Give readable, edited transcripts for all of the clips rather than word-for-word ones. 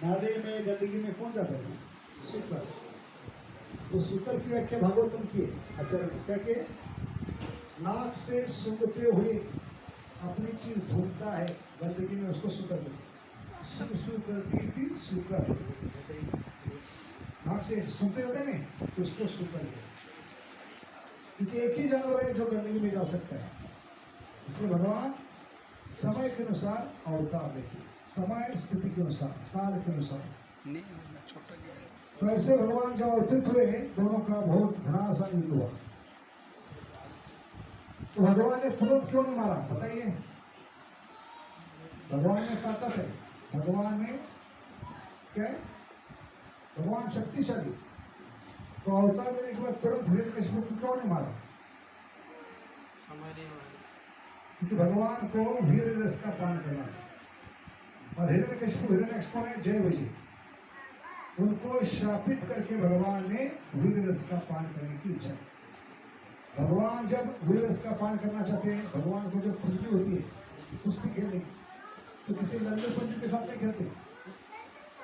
नाले में गंदगी में कौन जाता है? शुकर। तो शुकर की व्याख्या भागवतम की है आचार्य क्या के नाक से सूंघते हुए अपनी चीज ढूंढता है गंदगी में, उसको शुकर बोलते। सु करती थी शुकर, नाक से सूंघते होते में तो उसको शुकर कहते। क्योंकि एक ही जानवर है जो गंदगी में जा सकता है, इसलिए भगवान समय के अनुसार अवतार लेते हैं, समय स्थिति के अनुसार, काल के अनुसार। तो ऐसे भगवान जब अवतरित हुए दोनों का बहुत घनासान युद्ध हुआ, तो भगवान ने तुरंत क्यों नहीं मारा बताइए? भगवान में ताकत है, भगवान में क्या है? भगवान शक्तिशाली। तो अवतार लेने के बाद तुरंत हिरण्यकशिपु को क्यों नहीं मारा? क्योंकि भगवान को वीर रस का पान करना था। और हिरण्यकशिपु हिरण्याक्ष कौन है? जय विजय। उनको शापित करके भगवान ने वीर रस का पान करने की इच्छा। भगवान जब वीर रस का पान करना चाहते हैं, भगवान को जब खुशबू होती है कुश्ती खेलने की, तो किसी लल्लू पंजू के साथ नहीं खेलते,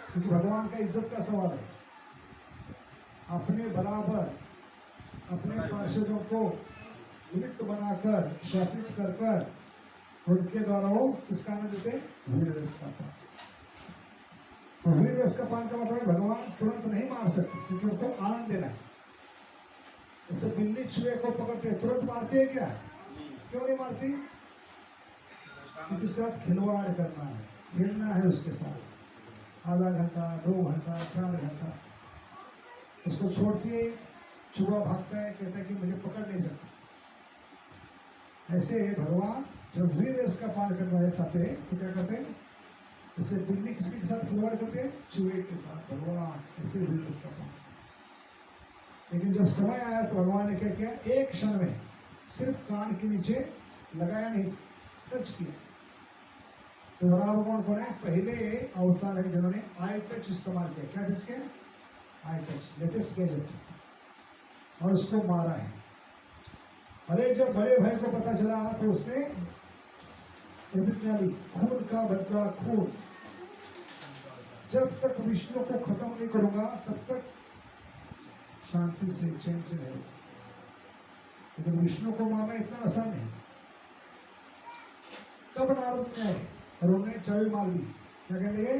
क्योंकि भगवान का इज्जत का सवाल है। अपने बराबर अपने पार्षदों को निमित्त बनाकर शापित कर कर उनके द्वारा वो किसका आनंद देते? वीर रस का पान। तो वीर रस का पान का मतलब है भगवान तुरंत नहीं मार सकते, क्योंकि उनको आनंद देना है। जैसे बिल्ली चूहे को पकड़ते तुरंत मारती है क्या? क्यों नहीं मारती? उसके साथ खिलवाड़ करना है, खेलना है उसके साथ, आधा घंटा 2 घंटा 4 घंटा। उसको छोड़ती है, चूहा भागता है, कहता है कि मुझे पकड़ नहीं सकता। ऐसे भगवान जब वीर रस का पान करना चाहते हैं तो क्या करते हैं? जैसे बिल्ली किसी के साथ खिलवाड़ करते हैं, चूहे के साथ भगवान ऐसे वीर रस का पान। लेकिन जब समय आया तो भगवान ने क्या किया? एक क्षण में सिर्फ कान के नीचे लगाया नहीं, टच किया। तो भगवान कौन है? पहले अवतार है जिन्होंने आई टच इस्तेमाल किया। क्या टच किया? आई टच, लेटेस्ट गैजेट, और उसको मारा है। अरे जब बड़े भाई को पता चला तो उसने प्रतिज्ञा ली, खून का बदला खून, जब तक विष्णु को खत्म नहीं करूंगा तब तक शांति से चैन से रहो। लेकिन विष्णु को मारना इतना आसान नहीं। तब नारद ने आए और उन्होंने चाबी मार दी। क्या कहने लगे?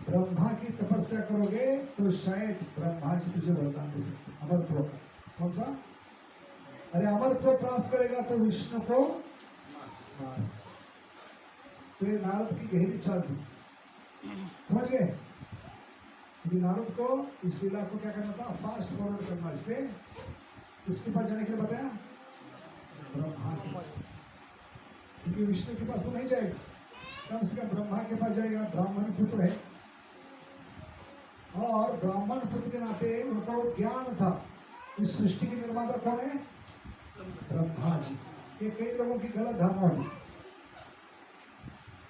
ब्रह्मा की तपस्या करोगे तो शायद ब्रह्मा जी तुझे वरदान दे सकते, अमरत्व का। कौन सा? अरे अमरत्व प्राप्त करेगा तो विष्णु को मार। तो ये नारद की गहरी चाल थी, समझ गए? नारद को इस लीला को क्या करना था? फास्ट फॉरवर्ड करना। इसलिए किसके पास जाने के लिए बताया? ब्रह्मा के पास, क्योंकि विष्णु के पास वो नहीं जाएगा, कम से कम ब्रह्मा के पास जाएगा। ब्राह्मण पुत्र है और ब्राह्मण पुत्र के नाते उनको ज्ञान था इस सृष्टि के निर्माता कौन है? ब्रह्मा जी। ये कई लोगों की गलत धारणा होगी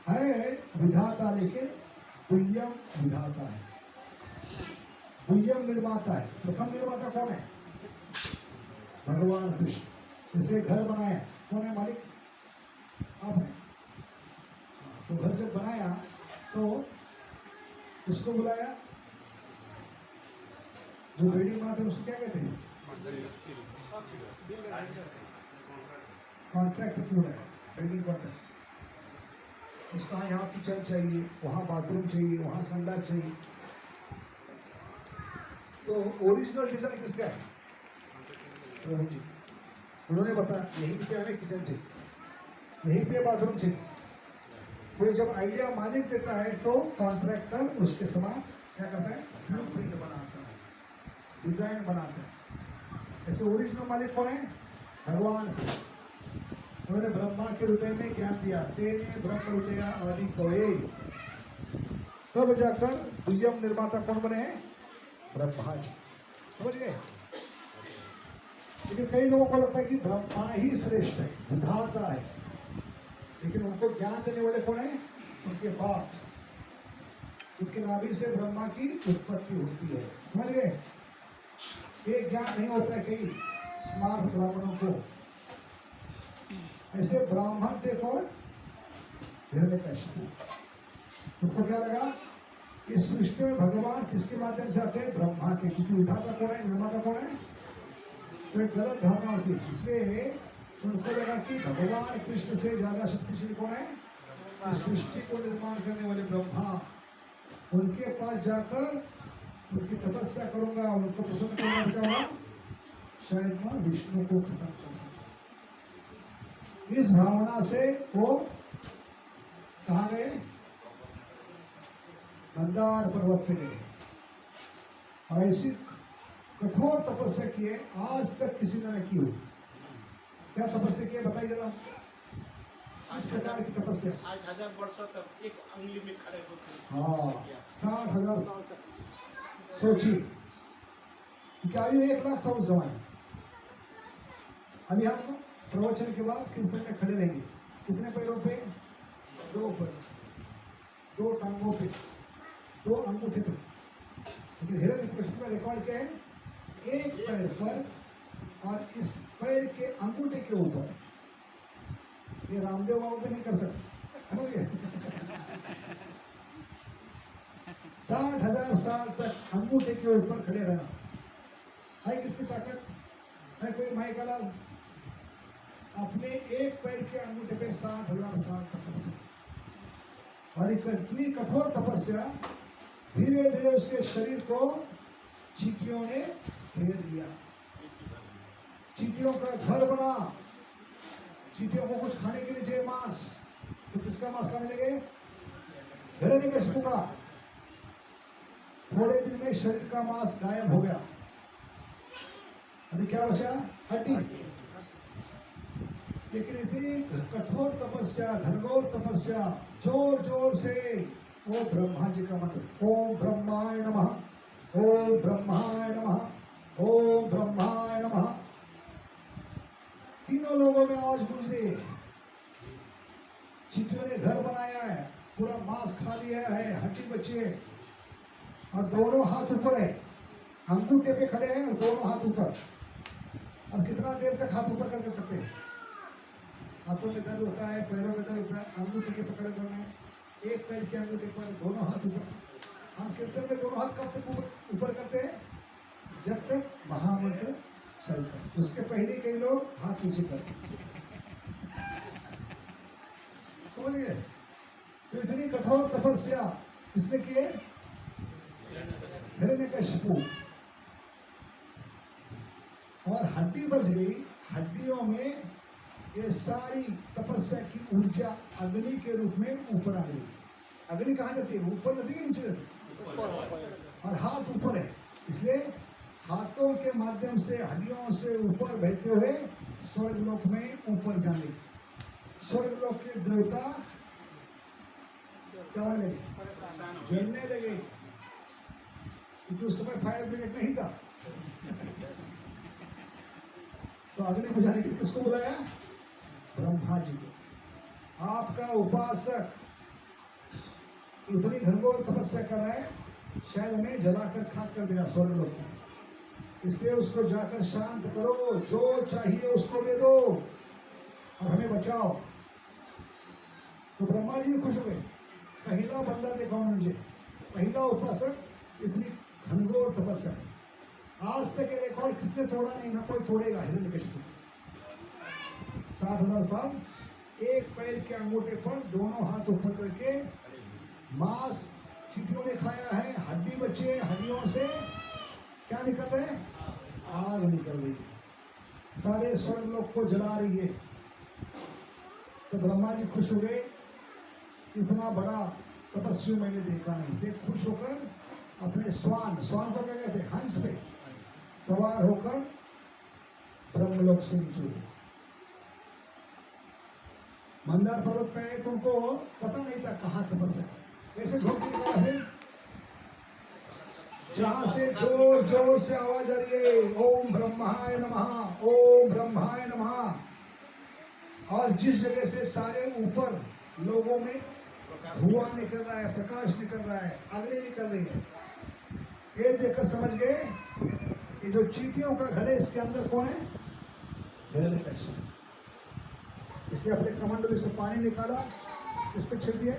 है विधाता, लेकिन दुय्यम विधाता है, दुय्यम निर्माता है। प्रथम निर्माता कौन है? भगवान कृष्ण। जैसे घर बनाया, कौन है मालिक? आप है। तो घर जब बनाया तो उसको बुलाया, जो बिल्डिंग बनाते हैं उसको क्या कहते हैं? कॉन्ट्रैक्ट बुलाया, बिल्डिंग कॉन्ट्रैक्ट। उसका यहाँ किचन चाहिए, वहाँ बाथरूम चाहिए, वहाँ संडास चाहिए। तो ओरिजिनल डिजाइन किसका है? प्रभु जी। उन्होंने बताया यहीं पे हमें किचन चाहिए, यहीं पे बाथरूम चाहिए। कोई जब आइडिया मालिक देता है तो कॉन्ट्रैक्टर उसके समान क्या करता है? ब्लूप्रिंट बनाता है, डिजाइन बनाता है। ऐसे ओरिजिनल मालिक कौन है? भगवान। उन्होंने ब्रह्मा के हृदय में ज्ञान दिया, तेने ब्रह्म हृदय आदि कवे। तब जाकर दुय्यम निर्माता कौन बने हैं? ब्रह्मा जी। समझ गए? लेकिन कई लोगों को लगता है कि ब्रह्मा ही श्रेष्ठ है, विधाता है, लेकिन उनको ज्ञान देने वाले कौन है? उनके बाप। उनके नाभि से ब्रह्मा की उत्पत्ति होती है। समझ गए? ये ज्ञान नहीं होता है कई स्मार्ट ब्राह्मणों को। ऐसे ब्राह्मण थे कौन? हिरण्यकशिपु। तुमको क्या लगा? इस सृष्टि में भगवान किसके माध्यम से आते हैं? ब्रह्मा के, क्योंकि विधाता कौन है? निर्माता कौन है? तो एक गलत धारणा होती है, इसलिए उनको लगा कि भगवान कृष्ण से ज्यादा शक्तिशाली कौन है? इस सृष्टि को निर्माण करने वाले ब्रह्मा। उनके पास जाकर उनकी तपस्या करूंगा, उनको प्रसन्न करूंगा, क्या होगा? शायद मैं विष्णु को खत्म कर सकता। इस भावना से वो कहाँ गए? मंदार पर्वत पे गए और ऐसी कठोर तपस्या किए, आज तक किसी ने न की हो। क्या तपस्या किए बताइए जरा, इस प्रकार की तपस्या 60,000 वर्षों तक एक अंगुली में खड़े होते। हाँ, 60,000 साल तक। सोचिए कि आयु 1 लाख था उस जमाने। अभी हम प्रवचन के बाद कीर्तन में खड़े रहेंगे, कितने पैरों पे? 2 पैर, 2 टांगों पे, 2 अंगूठे पे। लेकिन हिरण्यकशिपु का रिकॉर्ड क्या है? 1 पैर पर, और इस पैर के अंगूठे के ऊपर। ये रामदेव बाबू भी नहीं कर सकते, समझ गए? 60,000 साल तक अंगूठे के ऊपर खड़े रहना है किसकी ताकत? है कोई माई का लाल? अपने 1 पैर के अंगूठे पे 60,000 साल तपस्या, और इतनी कठोर तपस्या, धीरे धीरे उसके शरीर को चींटियों ने घेर लिया। चींटियों का घर बना। चींटियों को कुछ खाने के लिए चाहिए मांस, तो किसका मांस खाने लगे? हिरण्यकशिपु का। थोड़े दिन में शरीर का मांस गायब हो गया, अभी क्या बचा? हड्डी। लेकिन इतनी कठोर तपस्या, घनघोर तपस्या, जोर जोर से ओ ब्रह्मा जी का मंत्र, ओम ब्रह्माय नमः, ओम ब्रह्माय नमः, ओम ब्रह्माय नमः, तीनों लोगों में आवाज गूंज रही है। चींटियों ने घर बनाया है, पूरा मांस खा लिया है, हड्डी बची है, और दोनों हाथ ऊपर है, अंगूठे पे खड़े हैं और दोनों हाथ ऊपर। अब कितना देर तक हाथ ऊपर कर सकते हैं? हाथों में दर्द होता है, पैरों में दर्द होता है, अंगूठे के पकड़े दोनों हैं, 1 पैर के अंगूठे पर, दोनों हाथ ऊपर। हम कीर्तन में दोनों हाथ कब तक ऊपर करते हैं? जब तक महामंत्र चलता है। उसके पहले कई लोग हाथ नीचे करते हैं, समझ गए? तो इतनी कठोर तपस्या किसने की है? हिरण्यकशिपु। और हड्डी बच गई, हड्डियों में ये सारी तपस्या की ऊर्जा अग्नि के रूप में ऊपर आ गई। अग्नि कहाँ जाती है? ऊपर जाती है, नीचे जाती है? और हाथ ऊपर है, इसलिए हाथों के माध्यम से हड्डियों से ऊपर बहते हुए स्वर्गलोक में ऊपर जाने। स्वर्गलोक के देवता क्या होने लगे? जलने लगे, क्योंकि उस समय फायर ब्रिगेड नहीं था। तो अग्नि बुझाने के लिए किसको बुलाया? ब्रह्मा जी को। आपका उपासक इतनी घनघोर तपस्या कर रहा है, शायद हमें जलाकर खाक कर देगा स्वर्गलोक में, इसलिए उसको जाकर शांत करो, जो चाहिए उसको दे दो और हमें बचाओ। तो ब्रह्मा जी भी खुश हुए, पहला बंदा देखा मुझे, पहला उपासक, इतनी घनघोर तपस्या। आज तक ये रिकॉर्ड किसने तोड़ा नहीं, ना कोई तोड़ेगा। हिरण्यकशिपु 60,000 साल 1 पैर के अंगूठे पर, दोनों हाथ ऊपर करके, मांस चींटियों ने खाया है, हड्डी बची है, हड्डियों से क्या निकल रहे हैं? आग निकल रही है, सारे स्वर्गलोक को जला रही है। तो ब्रह्मा जी खुश हो गए, इतना बड़ा तपस्वी मैंने देखा नहीं, इसलिए खुश होकर अपने स्वान को क्या कहते हैं? हंस पे सवार होकर ब्रह्मलोक से नीचे हुए। मंदार पर्वत पे आए तो उनको पता नहीं था कहाँ तपस्या कैसे ढूंढ के निकाला है। जहां से जोर जोर से आवाज आ रही है, ओम ब्रह्माय नमः, ओम ब्रह्माय नमः। और जिस जगह से सारे ऊपर लोगों में धुआं निकल रहा है, प्रकाश निकल रहा है, अग्नि निकल रही है, ये देखकर समझ गए कि जो चींटियों का घर है इसके अंदर कौन है? हिरण्यकशिपु। इसलिए अपने कमंडल से पानी निकाला, इस पर छिड़ दिया,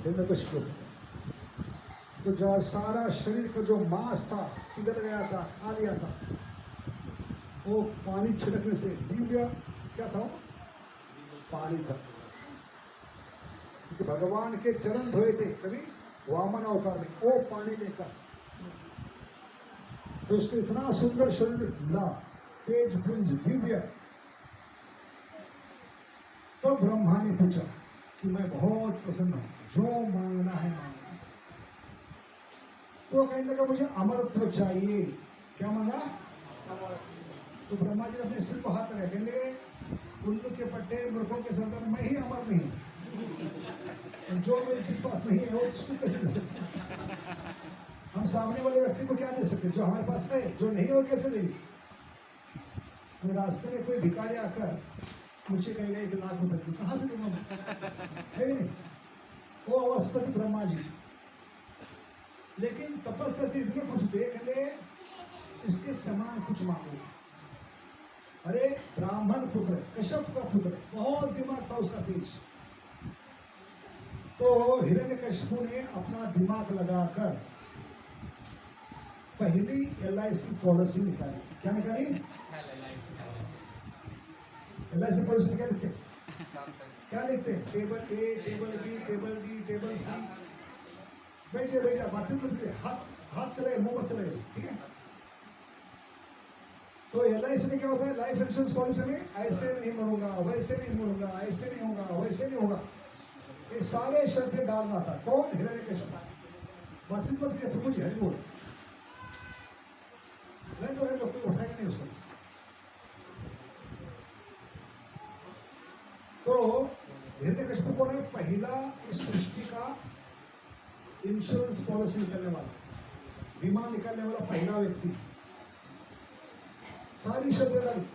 हिरण्यकशिपु तो जो सारा शरीर का जो मांस था पिघल गया था, खा लिया था, वो पानी छिड़कने से दिव्य क्या था वो? पानी था। क्योंकि भगवान के चरण धोए थे कभी वामन अवतार में, वो पानी लेकर तो उसको इतना सुंदर शरीर मिला, तेज पुंज दिव्य। तो ब्रह्मा ने पूछा कि मैं बहुत प्रसन्न हूं, जो मांगना है मांगना। तो कहने लगा मुझे अमरत्व चाहिए। क्या मांगा? तो ब्रह्मा जी ने अपने सिर पर हाथ लगाया, कहने उल्लू के पट्टे मूर्खों के सरदार, मैं ही अमर नहीं हूं, जो मेरी चीज पास नहीं है वो उसको कैसे दे सकते? हम सामने वाले व्यक्ति को क्या दे सकते? जो हमारे पास है, जो नहीं है वो कैसे देंगे? तो रास्ते में कोई भिखारी आकर मुझे कहेगा 1 लाख रुपए की, कहां से दूंगा मैं? है कि नहीं? वो अवस्थपति ब्रह्मा जी, लेकिन तपस्या से इतने खुश थे, कहते इसके समान कुछ मांगो। अरे ब्राह्मण पुत्र है, कश्यप का पुत्र है, बहुत दिमाग था उसका तेज। तो हिरण्यकशिपु ने अपना दिमाग लगाकर पहली LIC पॉलिसी निकाली। क्या निकाली? LIC पॉलिसी क्या लिखते? क्या लिखते? Table A, table B, table D, table C। बैठिए बैठिए, बातचीत करते, हाथ चलाए, मुंह मत चलाए, ठीक है? तो LIC में क्या होता है? लाइफ इंश्योरेंस पॉलिसी में ऐसे नहीं मरूंगा, वैसे नहीं मरूंगा, ऐसे नहीं होगा, वैसे नहीं होगा, ये सारे शर्तें डालना था। कौन? हिरण्यकशिपु। बातचीत मत किया, प्रभु जी हरि बोल। नहीं तो कोई उठाएगा नहीं उसको। तो हिरण्यकशिपु कौन है? पहला इस सृष्टि का इंश्योरेंस पॉलिसी निकालने वाला, बीमा निकालने वाला पहला व्यक्ति। सारी शर्तें डाली।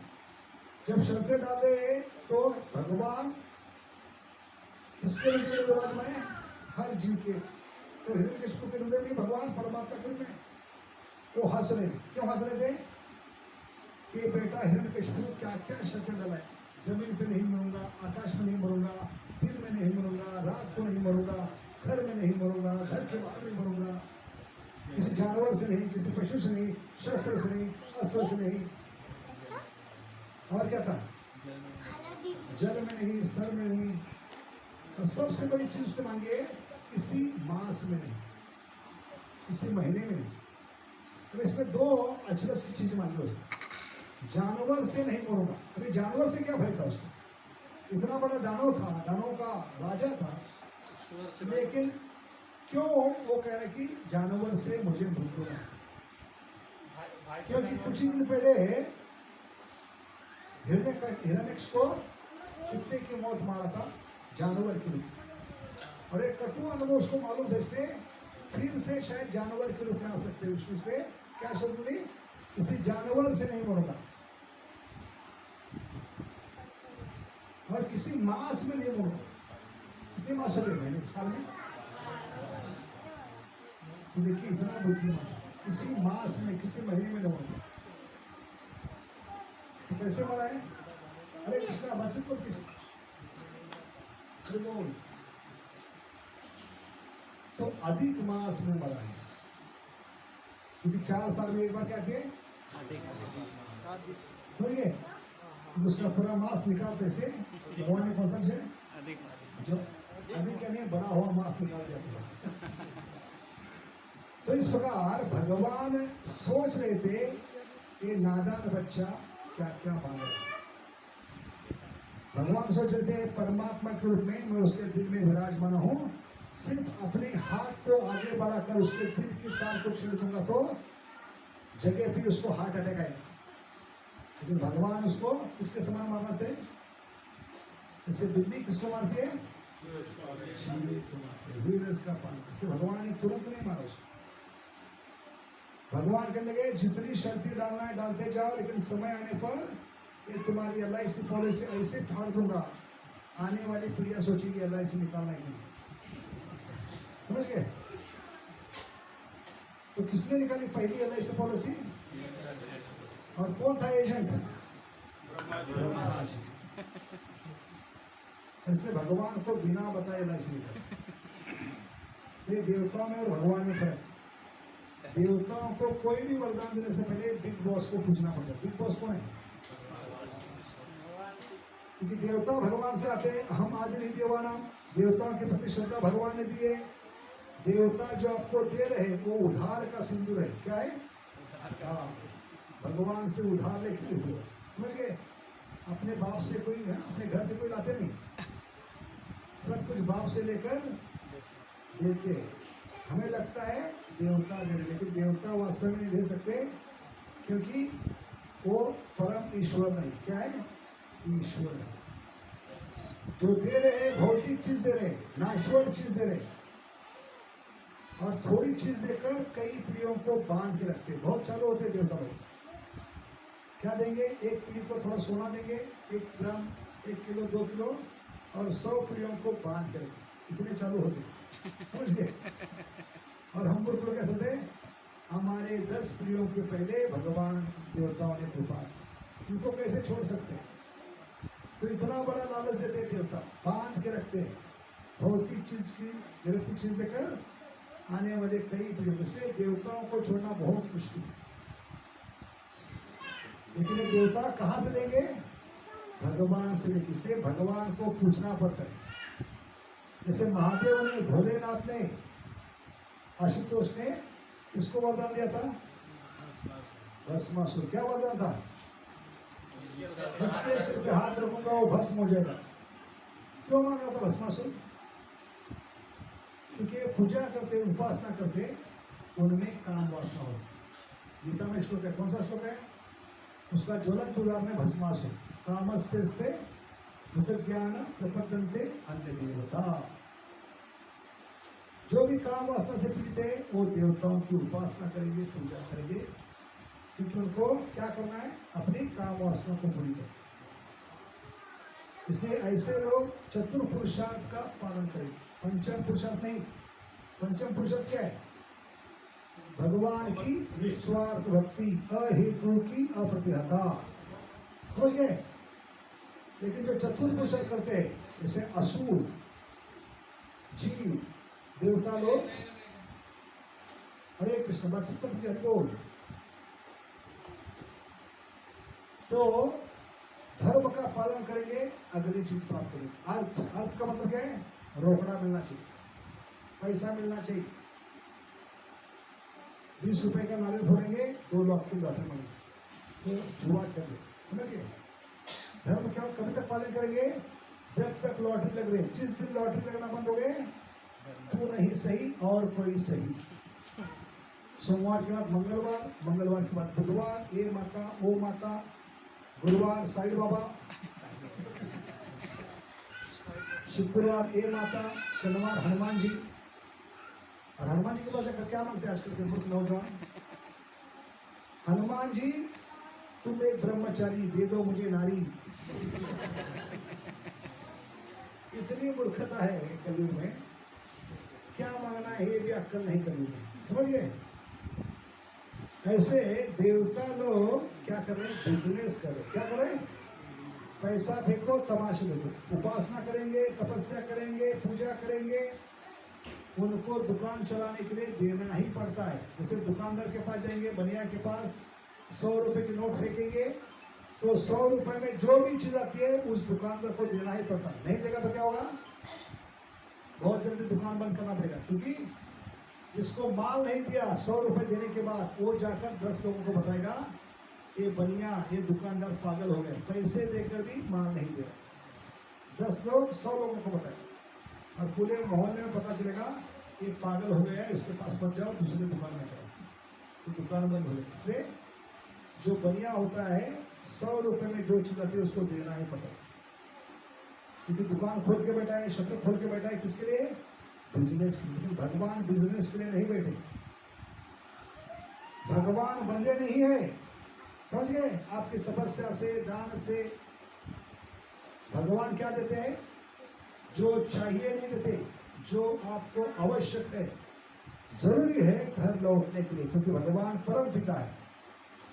जब शर्तें डाले तो भगवान इसके हृदय में विराजमान है, हर जीव के। तो हिरण्यकशिपु के हृदय में भगवान परमात्मा के में वो हंस रहे थे। क्यों हंस रहे थे? कि बेटा हिरण्यकशिपु ने क्या क्या शर्तें डाला, जमीन पे नहीं मरूंगा, आकाश में नहीं मरूंगा, दिन में नहीं मरूंगा, रात को नहीं मरूंगा, घर में नहीं मरूंगा, घर के बाहर नहीं मरूंगा, किसी जानवर से नहीं, किसी पशु से नहीं, शस्त्र से नहीं, अस्त्र से नहीं, और क्या था? जल में नहीं, स्तर में नहीं, और सबसे बड़ी चीज उसने मांगी है, किसी मास में नहीं, किसी महीने में नहीं। तो इसमें 2 अचरज की चीज मांगी उसने। जानवर से नहीं मरूंगा। अभी जानवर से क्या भय था उसको? इतना बड़ा दानव था, दानव का राजा था, लेकिन क्यों वो कह रहे कि जानवर से मुझे मृत्यु है? क्योंकि कुछ ही दिन पहले हिरण्यकशिपु को कुत्ते की मौत मारा था जानवर के रूप, और एक कटु अनुभव उसको मालूम था, इसलिए फिर से शायद जानवर के रूप में आ सकते हैं। उसने क्या शब्द बोली? किसी जानवर से नहीं मरूंगा और किसी मास में नहीं मरूंगा। कितने मास हो गए महीने साल में? तो देखिए इतना बुद्धिमान, किसी मास में, किसी महीने में नहीं मरूंगा। तो कैसे मरा है? अरे कृष्णा बातचीत को बोल। तो अधिक मास में मरा है, क्योंकि 4 साल में एक बार क्या किए? सुनिए, उसका पूरा मांस निकालते थे। भगवान ने कौन सा है? जो अधिक यानी बड़ा हुआ मांस निकाल दिया पूरा। तो इस प्रकार भगवान सोच रहे थे ये नादान बच्चा क्या क्या मांगे। भगवान सोच रहे थे परमात्मा के रूप में मैं उसके दिल में विराजमान हूँ, सिर्फ अपने हाथ को आगे बढ़ाकर उसके दिल की तार को छीन दूंगा तो जगह पे उसको हार्ट अटैक आएगा। लेकिन भगवान उसको किसके समान मारना थे? इससे बिल्ली किसको मारती है? वीरस का पान। इसलिए भगवान ने तुरंत नहीं मारा उसको। भगवान कहने लगे जितनी शर्तें डालना है डालते जाओ, लेकिन समय आने पर ये तुम्हारी LIC पॉलिसी ऐसे फाड़ दूंगा, आने वाली पीढ़ियां सोचेगी LIC निकालना के लिए। समझ गए? तो किसने निकाली पहली LIC पॉलिसी? और कौन था एजेंट? ब्रह्मा जी। इसलिए भगवान को बिना बताए LIC निकाली। ये देवताओं में और भगवान में फर्क है। देवताओं को कोई भी वरदान देने से पहले बिग बॉस को पूछना पड़ता है। बिग बॉस कौन है? क्योंकि देवता भगवान से आते हैं। हम आदि नहीं देवाना, देवताओं के प्रति श्रद्धा भगवान ने दी है। देवता जो आपको दे रहे वो उधार का सिंदूर है। क्या है? हाँ, भगवान से उधार लेके देते हो, समझ गए? अपने बाप से कोई है, अपने घर से कोई लाते नहीं, सब कुछ बाप से लेकर देते हैं। हमें लगता है देवता दे रहे, लेकिन देवता वास्तव में नहीं दे सकते, क्योंकि वो परम ईश्वर नहीं। क्या है? ईश्वर है। जो दे रहे भौतिक चीज दे रहे, नाश्वर चीज दे रहे, और थोड़ी चीज देकर कई प्रियों को बांध के रखते। बहुत चालू होते देवता भाई। क्या देंगे? एक प्रिय को थोड़ा सोना देंगे, 1 ग्राम, 1 किलो, 2 किलो, और 100 प्रियों को बांध के रखेंगे। इतने चालू होते, समझ गए? और हम लोग कैसे थे? हमारे 10 प्रियों के पहले भगवान देवताओं ने कृपा की। इनको कैसे छोड़ सकते हैं? तो इतना बड़ा लालच देते देवता, बांध के रखते हैं भौतिक चीज की, जगत की चीज देकर आने वाले कई प्रियों। इसलिए देवताओं को छोड़ना बहुत मुश्किल है। लेकिन ये देवता कहाँ से लेंगे? भगवान से लेंगे। इसलिए भगवान को पूछना पड़ता है। जैसे महादेव ने, भोलेनाथ ने, आशुतोष ने किसको वरदान दिया था? भस्मासुर। क्या वरदान था? जिसके सिर पे हाथ रखूंगा वो भस्म हो जाएगा। क्यों मांगा था भस्मासुर? क्योंकि पूजा करते, उपासना करते, उनमें काम वासना हो। गीता में श्लोक है, कौन सा श्लोक है? उसका ज्वलंत उदाहरण है भस्मासुर। कामस्ते ज्ञान प्रपद्यन्ते अन्य देवता। जो भी काम वासना से पीड़ित है वो देवताओं की उपासना करेंगे, पूजा करेंगे, क्योंकि उनको क्या करना है? अपनी काम वासना को पूरी करना। इसलिए ऐसे लोग चतुर्पुरुषार्थ का पालन करेंगे, पंचम पुरुषार्थ नहीं। पंचम पुरुषार्थ क्या है? भगवान की निस्वार्थ भक्ति, अहेतु की अप्रतिहता, समझ गए? लेकिन जो चतुर्पुरुषार्थ करते हैं, जैसे असुर, जीव, देवता लोग, हरे कृष्ण बचपन बोल, तो धर्म का पालन करेंगे, अगली चीज प्राप्त करेंगे। अर्थ का मतलब क्या है? रोकड़ा मिलना चाहिए, पैसा मिलना चाहिए। 20 रुपए का नारियल फोड़ेंगे, 2 लाख की लॉटरी मिलेगी, तो जुआ कर ले, समझ गए? धर्म क्या कभी तक पालन करेंगे? जब तक लॉटरी लग रही है। जिस दिन लॉटरी लगना बंद हो गए, तू नहीं सही और कोई सही। सोमवार के बाद मंगलवार, मंगलवार के बाद बुधवार, ए माता ओ माता, गुरुवार साईं बाबा, शुक्रवार ए माता, शनिवार हनुमान जी। और हनुमान जी के पास जाकर क्या मांगते हैं आजकल के मूर्ख नौजवान? हनुमान जी तुम एक ब्रह्मचारी, दे दो मुझे नारी। इतनी मूर्खता है कलयुग में, क्या मांगना है ये भी अक्कल नहीं करनी है, समझ गए? ऐसे देवता लोग क्या कर रहे हैं? बिजनेस कर रहे हैं। क्या कर रहे हैं? पैसा फेंको, तमाशे देखो। उपासना करेंगे, तपस्या करेंगे, पूजा करेंगे, उनको दुकान चलाने के लिए देना ही पड़ता है। जैसे दुकानदार के पास जाएंगे, बनिया के पास 100 रुपए की नोट फेंकेंगे, तो 100 रुपए में जो भी चीज आती है उस दुकानदार को देना ही पड़ता है। नहीं देगा तो क्या होगा? बहुत जल्दी दुकान बंद करना पड़ेगा, क्योंकि जिसको माल नहीं दिया 100 रुपए देने के बाद, वो जाकर 10 लोगों को बताएगा ये बनिया, ये दुकानदार पागल हो गए, पैसे देकर भी माल नहीं दे रहा। 10 लोग 100 लोगों को बताएगा, और पूरे मोहल्ले में पता चलेगा ये पागल हो गया, इसके पास मत जाओ, दूसरी दुकान में जाओ, तो दुकान बंद हो जाएगी। इसलिए जो बनिया होता है 100 रुपए में जो चीज आती है उसको देना ही पड़ता है, क्योंकि दुकान खोल के बैठा है, शटर खोल के बैठा है, किसके लिए? बिजनेस के लिए। भगवान बिजनेस के लिए नहीं बैठे, भगवान बंदे नहीं है, समझ गए? आपकी तपस्या से, दान से भगवान क्या देते हैं? जो चाहिए नहीं देते, जो आपको आवश्यक है, जरूरी है घर लौटने के लिए, क्योंकि भगवान परम पिता है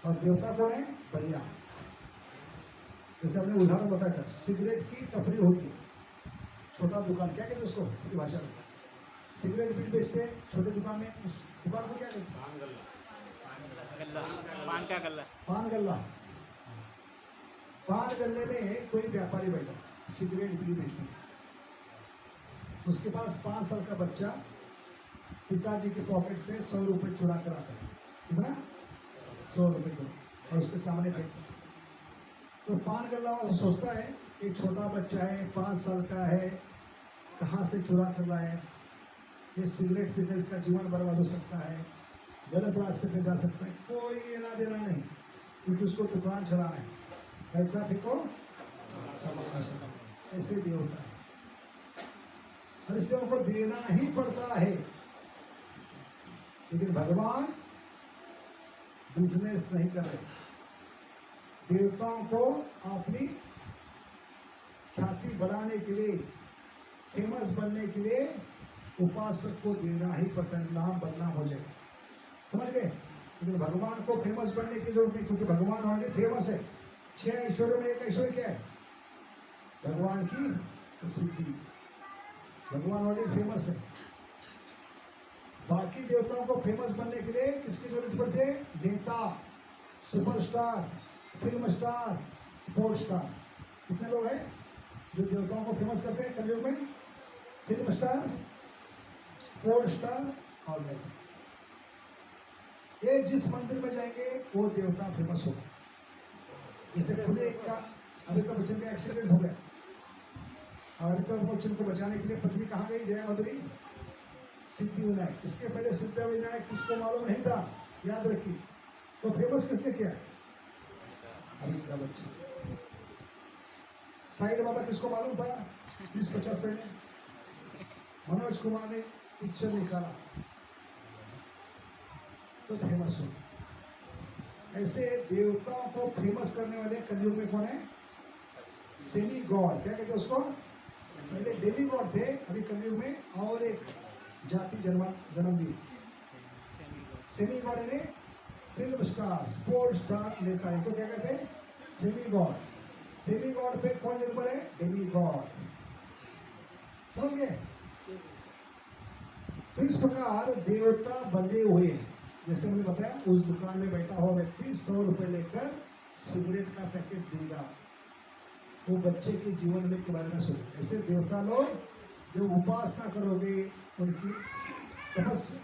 और देवता कौन है? बनिया। जैसे हमने उदाहरण बताया था, सिगरेट की टपरी होती है, छोटा दुकान, क्या कहते हैं उसको अपनी भाषा में? सिगरेट भी बेचते हैं छोटे दुकान में, उस दुकान को क्या कहते हैं? गल्ला, पान का गल्ला। पान गल्ला। पान गल्ले में कोई व्यापारी बैठा सिगरेट भी बेचने, उसके पास 5 साल का बच्चा पिताजी के पॉकेट से 100 रुपए चुरा कर आता है, कितना? 100 रुपए को, और उसके सामने फेंकता है। तो पान गल्ला वाला सोचता है एक छोटा बच्चा है, 5 साल का है, कहाँ से चुरा कर लाया है, ये सिगरेट पीकर इसका जीवन बर्बाद हो सकता है, गलत रास्ते पे जा सकता है, कोई लेना देना नहीं, क्योंकि उसको दुकान चलाना है, पैसा फेंको ऐसे भी होता है, और इसलिए उनको देना ही पड़ता है। लेकिन भगवान बिजनेस नहीं कर रहे, देवताओं को अपनी ख्याति बढ़ाने के लिए, फेमस बनने के लिए उपासक को देना ही पड़ता है, नाम बदनाम हो जाएगा, समझ गए? लेकिन भगवान को फेमस बनने की जरूरत नहीं, क्योंकि भगवान ऑलरेडी फेमस है। 6 ऐश्वर्यों में एक ऐश्वर्य क्या है? भगवान की प्रसिद्धि, भगवान ऑलरेडी फेमस है। बाकी देवताओं को फेमस बनने के लिए किसकी जरूरत पड़ती है? नेता, superstar, film star, sports star. कितने लोग हैं जो देवताओं को फेमस करते हैं कलयुग में? फिल्म स्टार, स्पोर्ट्स स्टार और नेता। ये जिस मंदिर में जाएंगे वो देवता फेमस होगा। जैसे खुले का अमिताभ बच्चन का एक्सीडेंट हो गया, और अमिताभ बच्चन को बचाने के लिए पत्नी कहाँ गई? जया माधुरी सिद्धिविनायक। इसके पहले सिद्धिविनायक किसको मालूम नहीं था, याद रखिए। तो फेमस किसने किया? अमिताभ बच्चन। साइड बाबा किसको मालूम था 20-50 पहले? मनोज कुमार ने पिक्चर निकाला तो फेमस हो। ऐसे देवताओं को फेमस करने वाले कलयुग में कौन है? Semi God. क्या कहते हैं उसको? पहले डेमी गॉड थे, अभी कलयुग में और एक जाति जन्म ली, सेमी गॉड यानी फिल्म स्टार, स्पोर्ट्स स्टार, नेता, इनको क्या कहते हैं? Semi God. सेमी गॉड पे कौन निर्भर है? Demi God. समझ गए? तो इस प्रकार देवता बंधे हुए हैं। जैसे मैंने बताया, उस दुकान में बैठा हुआ व्यक्ति 100 रुपए लेकर सिगरेट का पैकेट देगा, वो बच्चे के जीवन में के बारे में सोचे। ऐसे देवता लोग जब उपासना करोगे, उनकी